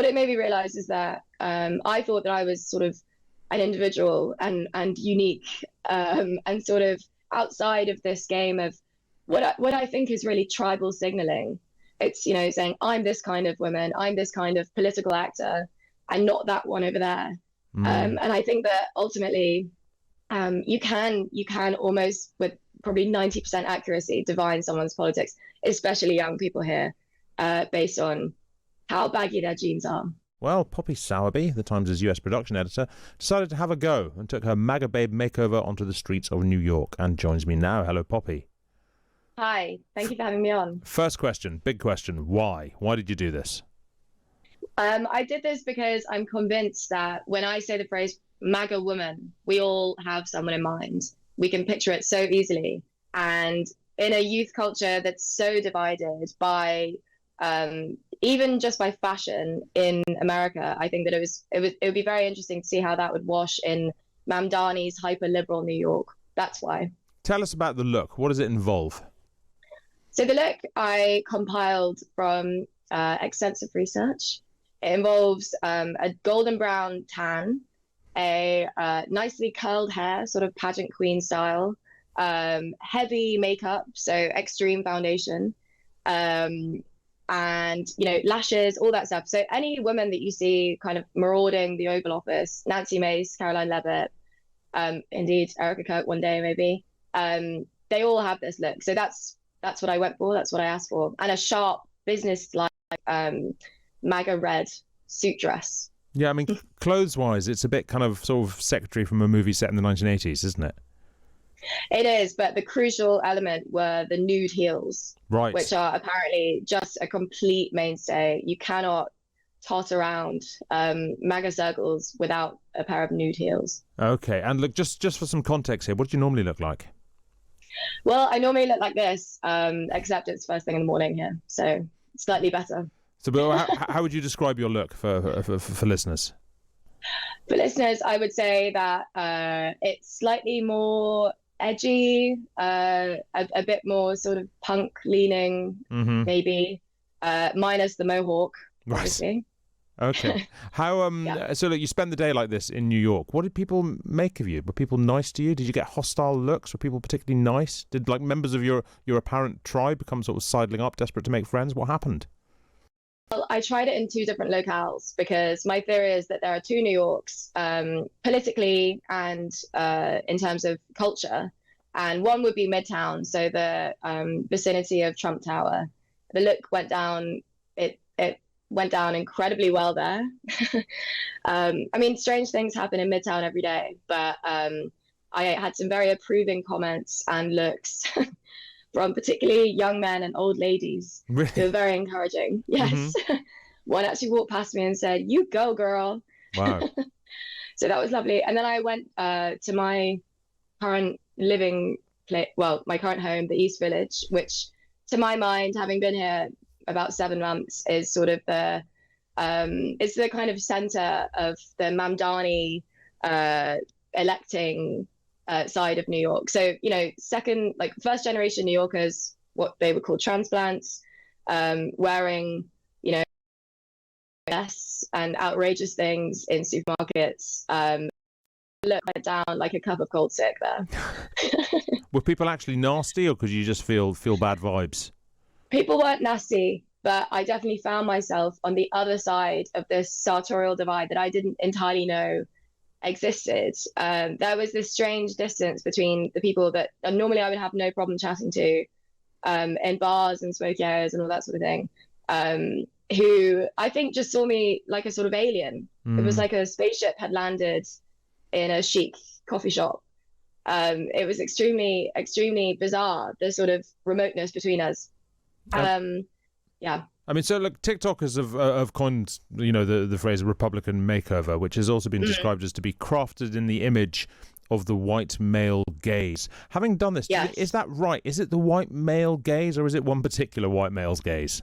what it made me realize is that I thought that I was sort of an individual and unique, and sort of outside of this game of what I think is really tribal signaling. It's, saying I'm this kind of woman, I'm this kind of political actor, and not that one over there. Mm. And I think that ultimately, you can almost with probably 90% accuracy divine someone's politics, especially young people here, based on how baggy their jeans are. Well, Poppy Sowerby, the Times' US production editor, decided to have a go and took her Maga Babe makeover onto the streets of New York and joins me now. Hello, Poppy. Hi, thank you for having me on. First question, big question. Why? Why did you do this? I did this because I'm convinced that when I say the phrase MAGA woman, we all have someone in mind. We can picture it so easily. And in a youth culture that's so divided by even just by fashion in America, I think that it would be very interesting to see how that would wash in Mamdani's hyper liberal New York. That's why. Tell us about the look. What does it involve? So the look I compiled from extensive research. It involves a golden brown tan, a nicely curled hair, sort of pageant queen style, heavy makeup, so extreme foundation, and lashes, all that stuff. So any woman that you see kind of marauding the Oval Office, Nancy Mace, Caroline Levitt, indeed Erica Kirk one day maybe, they all have this look. So that's what I went for. That's what I asked for, and a sharp business-like MAGA red suit dress. Yeah, I mean, clothes-wise, it's a bit kind of sort of secretary from a movie set in the 1980s, isn't it? It is, but the crucial element were the nude heels, Right. which are apparently just a complete mainstay. You cannot tot around MAGA circles without a pair of nude heels. Okay, and look, just for some context here, what do you normally look like? Well, I normally look like this, except it's first thing in the morning here, so slightly better. So, but how would you describe your look for listeners? For listeners, I would say that it's slightly more edgy, a bit more sort of punk leaning, maybe, minus the mohawk, obviously. Okay. How So look, you spend the day like this in New York. What did people make of you? Were people nice to you? Did you get hostile looks? Were people particularly nice? Did like members of your apparent tribe become sort of sidling up, desperate to make friends? What happened? Well, I tried it in two different locales because my theory is that there are two New Yorks, politically and in terms of culture. And one would be Midtown, so the vicinity of Trump Tower. The look went down, it went down incredibly well there. I mean, strange things happen in Midtown every day, but I had some very approving comments and looks from particularly young men and old ladies. Really? They were very encouraging. Yes. One actually walked past me and said, "You go, girl." Wow. So that was lovely. And then I went to my current living place, well, my current home, the East Village, which to my mind, having been here about 7 months, is sort of it's the kind of center of the Mamdani electing side of New York. So, first generation New Yorkers, what they would call transplants, wearing, mess and outrageous things in supermarkets, look down like a cup of cold sick there. Were people actually nasty, or could you just feel bad vibes? People weren't nasty, but I definitely found myself on the other side of this sartorial divide that I didn't entirely know existed. There was this strange distance between the people that normally I would have no problem chatting to in bars and smoky areas and all that sort of thing, who I think just saw me like a sort of alien. It was like a spaceship had landed in a chic coffee shop. It was extremely, extremely bizarre, the sort of remoteness between us. Yeah. I mean, so look, TikTokers have coined, the phrase Republican makeover, which has also been described as to be crafted in the image of the white male gaze. Having done this, yes. Is that right? Is it the white male gaze, or is it one particular white male's gaze?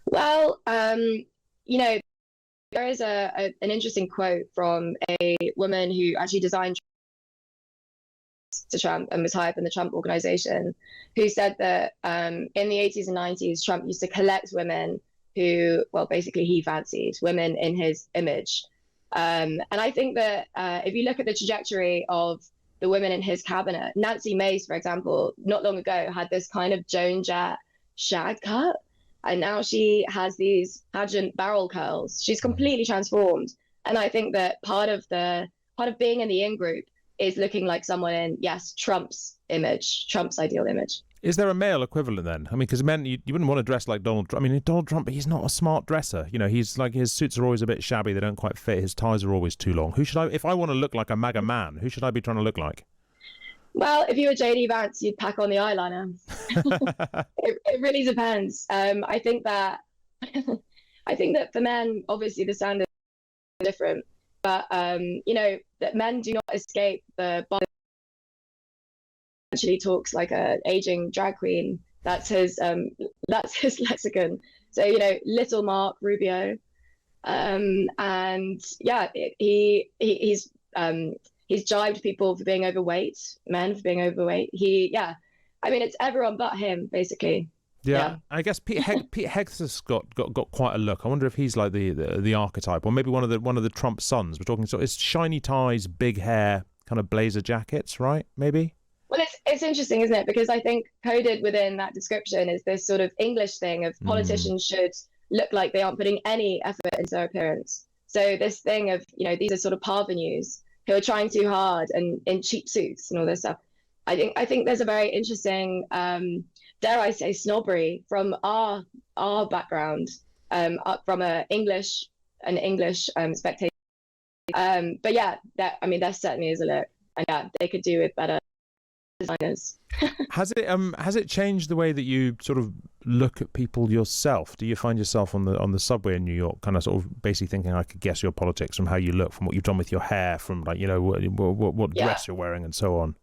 Well, there is an interesting quote from a woman who actually designed to Trump and was high up in the Trump organization, who said that in the 80s and 90s, Trump used to collect women who, well, basically he fancied women in his image. And I think that if you look at the trajectory of the women in his cabinet, Nancy Mace, for example, not long ago had this kind of Joan Jett shag cut, and now she has these pageant barrel curls. She's completely transformed. And I think that part of being in the in group is looking like someone in, yes, Trump's image, Trump's ideal image. Is there a male equivalent then? I mean, because men, you wouldn't want to dress like Donald Trump. I mean, Donald Trump, he's not a smart dresser. You know, he's like, his suits are always a bit shabby. They don't quite fit. His ties are always too long. Who should I, if I want to look like a MAGA man, who should I be trying to look like? Well, if you were JD Vance, you'd pack on the eyeliner. It really depends. I think that I think that for men, obviously the standards are different, but you know, that men do not escape the actually talks like a aging drag queen. That's his lexicon. So, you know, little Mark Rubio, and yeah, he's jibed people for being overweight, men for being overweight. Yeah, I mean, it's everyone but him, basically. Yeah, I guess Pete Hegseth's got quite a look. I wonder if he's like the archetype, or maybe one of the Trump sons. We're talking, so it's shiny ties, big hair, kind of blazer jackets, right? Maybe. Well, it's interesting, isn't it? Because I think coded within that description is this sort of English thing of politicians should look like they aren't putting any effort into their appearance. So this thing of, you know, these are sort of parvenus who are trying too hard and in cheap suits and all this stuff. I think there's a very interesting, dare I say, snobbery from our background, from an English spectator. But yeah, I mean, there certainly is a look, and yeah, they could do with better designers. Has it changed the way that you sort of look at people yourself? Do you find yourself on the subway in New York kind of sort of basically thinking, I could guess your politics from how you look, from what you've done with your hair, from, like, you know, what dress you're wearing and so on?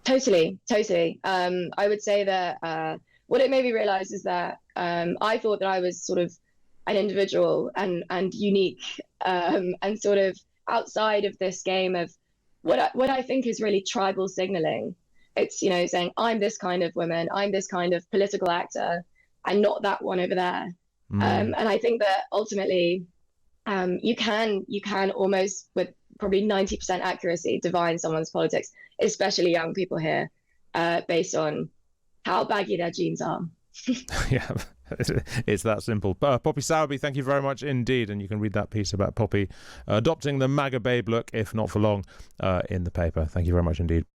Totally. I would say that what it made me realize is that I thought that I was sort of an individual and unique, and sort of outside of this game of what I think is really tribal signaling. It's, you know, saying I'm this kind of woman, I'm this kind of political actor, and not that one over there. And I think that ultimately, you can almost with probably 90% accuracy divine someone's politics, especially young people here, based on how baggy their jeans are. Yeah, it's that simple. Poppy Sowerby, thank you very much indeed. And you can read that piece about Poppy adopting the MAGA babe look, if not for long, in the paper. Thank you very much indeed.